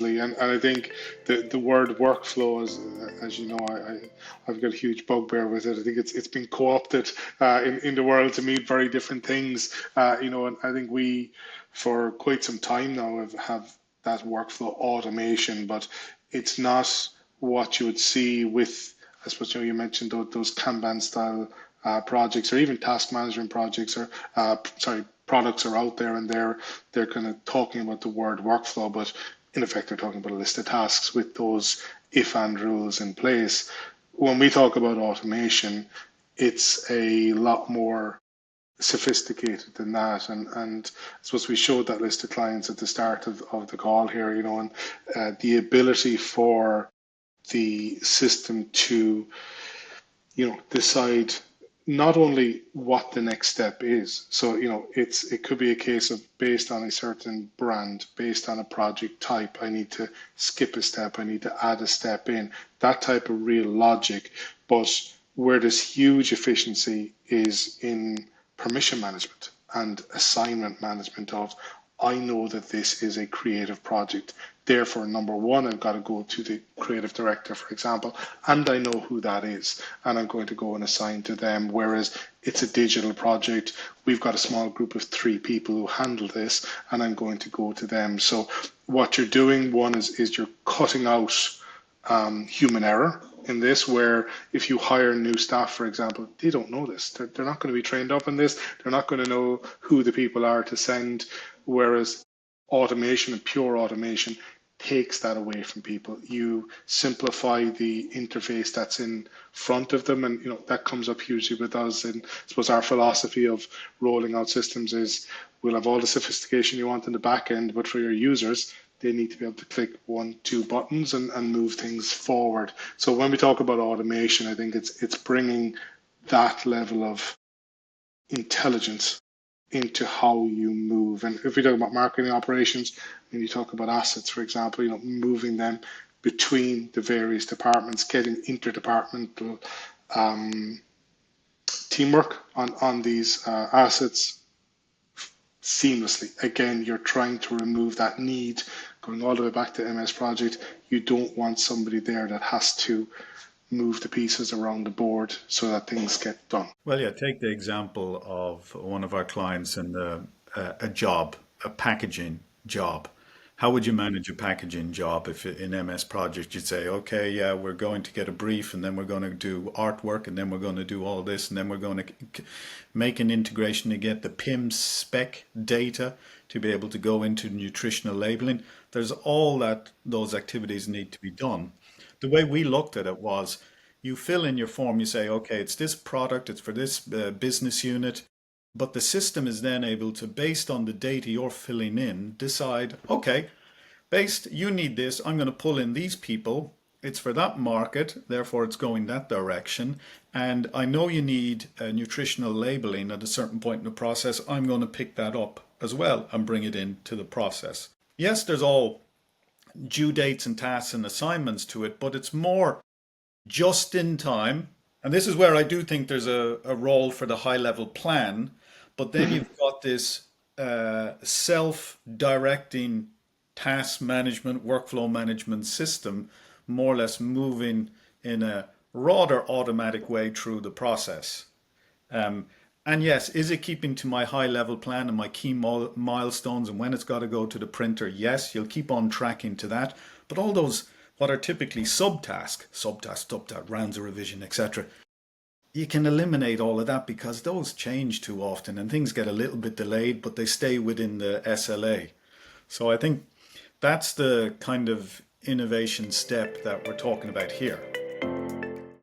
And I think the word workflow is, as you know, I've got a huge bugbear with it. I think it's been co-opted in the world to mean very different things. And I think we, for quite some time now, have that workflow automation, but it's not what you would see with, I suppose, you mentioned those Kanban style projects, or even task management projects, or sorry, products are out there, and they're kind of talking about the word workflow, but in effect, they're talking about a list of tasks with those if and rules in place. When we talk about automation, it's a lot more sophisticated than that. And I suppose we showed that list of clients at the start of the call here, and the ability for the system to, decide not only what the next step is. So, it could be a case of, based on a certain brand, based on a project type, I need to skip a step, I need to add a step in, that type of real logic. But where there's huge efficiency is in permission management and assignment management of, I know that this is a creative project. Therefore, number one, I've got to go to the creative director, for example, and I know who that is, and I'm going to go and assign to them. Whereas it's a digital project, we've got a small group of 3 people who handle this, and I'm going to go to them. So what you're doing, one is you're cutting out human error in this, where if you hire new staff, for example, they don't know this. They're not going to be trained up in this. They're not going to know who the people are to send. Whereas automation and pure automation takes that away from people. You simplify the interface that's in front of them, and that comes up hugely with us. And I suppose our philosophy of rolling out systems is, we'll have all the sophistication you want in the back end, but for your users, they need to be able to click 1-2 buttons and move things forward. So when we talk about automation, I think it's bringing that level of intelligence into how you move. And if we talk about marketing operations, and you talk about assets, for example, moving them between the various departments, getting interdepartmental teamwork on these assets seamlessly. Again, you're trying to remove that need, going all the way back to MS Project. You don't want somebody there that has to move the pieces around the board so that things get done. Well, yeah, take the example of one of our clients in a job, a packaging job. How would you manage a packaging job if in MS Project you'd say, okay, yeah, we're going to get a brief, and then we're going to do artwork, and then we're going to do all this, and then we're going to make an integration to get the PIM spec data to be able to go into nutritional labeling. There's all those activities need to be done. The way we looked at it was, you fill in your form, you say, okay, it's this product, it's for this business unit, but the system is then able to, based on the data you're filling in, decide, okay, you need this, I'm going to pull in these people, it's for that market, therefore it's going that direction, and I know you need nutritional labeling at a certain point in the process, I'm going to pick that up as well and bring it into the process. Yes, there's all due dates and tasks and assignments to it, but it's more just in time. And this is where I do think there's a role for the high level plan, but then you've got this self-directing task management, workflow management system, more or less moving in a rather automatic way through the process. And yes, is it keeping to my high level plan and my key milestones and when it's got to go to the printer? Yes, you'll keep on tracking to that. But all those, what are typically subtask, rounds of revision, etc., you can eliminate all of that because those change too often and things get a little bit delayed, but they stay within the SLA. So I think that's the kind of innovation step that we're talking about here.